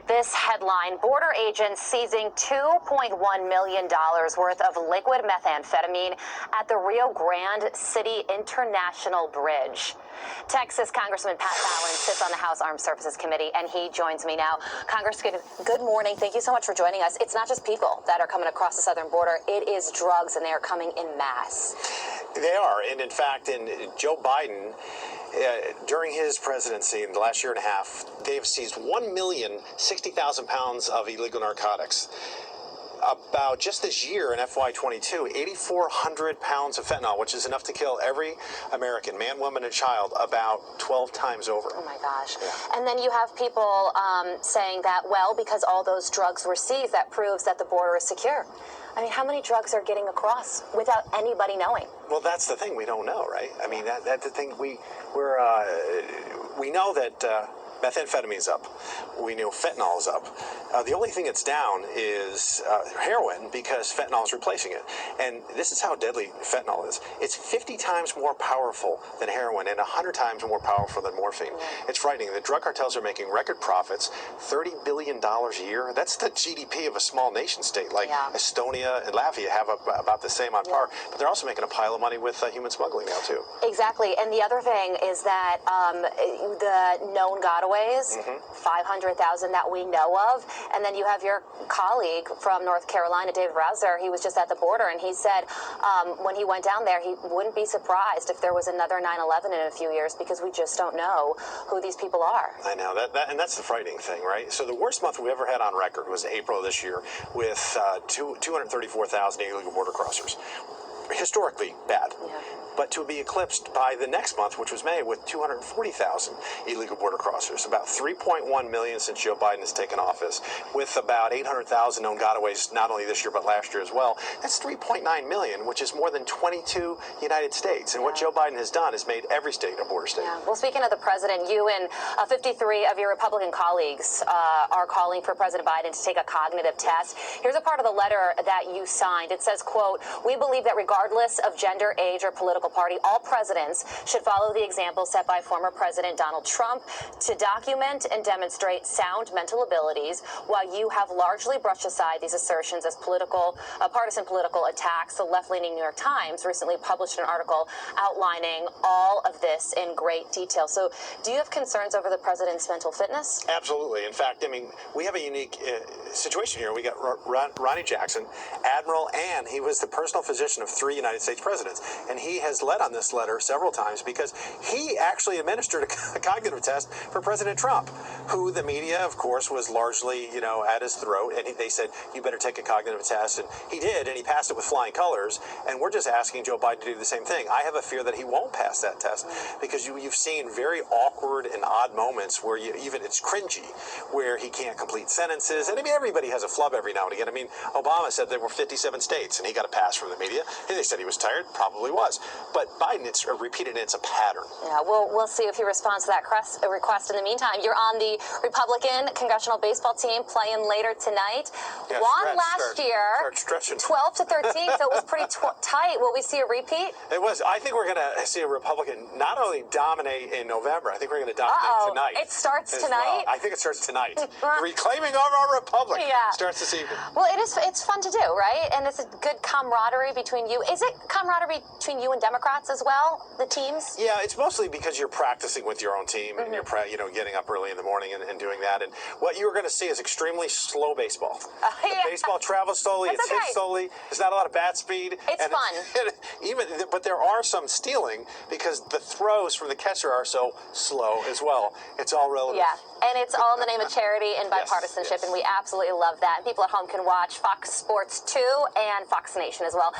This headline, border agents seizing $2.1 million worth of liquid methamphetamine at the Rio Grande City International Bridge. Texas Congressman Pat Fallon sits on the House Armed Services Committee, and he joins me now. Congressman, good morning. Thank you so much for joining us. It's not just people that are coming across the southern border. It is drugs, and they are coming in mass. They are, and in fact, Joe Biden, during his presidency in the last year and a half, they've seized 1,060,000 pounds of illegal narcotics. About just this year in FY22, 8,400 pounds of fentanyl, which is enough to kill every American, man, woman, and child, about 12 times over. Oh my gosh. Yeah. And then you have people saying that, well, because all those drugs were seized, that proves that the border is secure. I mean, how many drugs are getting across without anybody knowing? Well, that's the thing. We don't know, right? I mean, that's the thing. We know that methamphetamine's up. We know fentanyl is up. The only thing that's down is heroin, because fentanyl is replacing it. And this is how deadly fentanyl is. It's 50 times more powerful than heroin and 100 times more powerful than morphine. It's frightening. The drug cartels are making record profits, $30 billion a year. That's the GDP of a small nation state like Estonia and Latvia have about the same on par. But they're also making a pile of money with human smuggling now, too. Exactly. And the other thing is that the known gotaways, 500,000 that we know of. And then you have your colleague from North Carolina, David Rouser. He was just at the border, and he said when he went down there, he wouldn't be surprised if there was another 9/11 in a few years, because we just don't know who these people are. I know. And that's the frightening thing, right? So the worst month we ever had on record was April of this year, with 234,000 illegal border crossers. Historically bad. But to be eclipsed by the next month, which was May, with 240,000 illegal border crossers, about 3.1 million since Joe Biden has taken office, with about 800,000 known gotaways not only this year but last year as well. That's 3.9 million, which is more than 22 United States. And what Joe Biden has done is made every state a border state. Well, speaking of the president, you and 53 of your Republican colleagues are calling for President Biden to take a cognitive test. Here's a part of the letter that you signed. It says, quote, "We believe that regardless of gender, age, or political party, all presidents should follow the example set by former President Donald Trump to document and demonstrate sound mental abilities. While you have largely brushed aside these assertions as partisan political attacks, the left-leaning New York Times recently published an article outlining all of this in great detail." So do you have concerns over the president's mental fitness? Absolutely. In fact, I mean, we have a unique situation here. We got Ronnie Jackson, Admiral, and he was the personal physician of 3 United States presidents. And he has led on this letter several times because he actually administered a cognitive test for President Trump, who the media, of course, was largely, at his throat. And they said, you better take a cognitive test. And he did, and he passed it with flying colors. And we're just asking Joe Biden to do the same thing. I have a fear that he won't pass that test, because you've seen very awkward and odd moments where it's cringy, where he can't complete sentences. And I mean, everybody has a flub every now and again. I mean, Obama said there were 57 states, and he got a pass from the media. And they said he was tired. Probably was. But Biden, it's repeated, and it's a pattern. Yeah, we'll see if he responds to that request. In the meantime, you're on the Republican congressional baseball team, playing later tonight. Yeah, won last year, 12 to 13, so it was pretty tight. Will we see a repeat? It was. I think we're going to see a Republican not only dominate in November, I think we're going to dominate tonight. It starts tonight? Well. I think it starts tonight. The reclaiming of our republic starts this evening. Well, it's fun to do, right? And it's a good camaraderie between you. Is it camaraderie between you and Democrats as well, the teams? Yeah, it's mostly because you're practicing with your own team, and you're getting up early in the morning and doing that. And what you're going to see is extremely slow baseball. The baseball travels slowly, it's hit slowly. There's not a lot of bat speed. It's fun. But there are some stealing, because the throws from the catcher are so slow as well. It's all relative. Yeah, and it's all in the name of charity and bipartisanship, and we absolutely love that. And people at home can watch Fox Sports 2 and Fox Nation as well.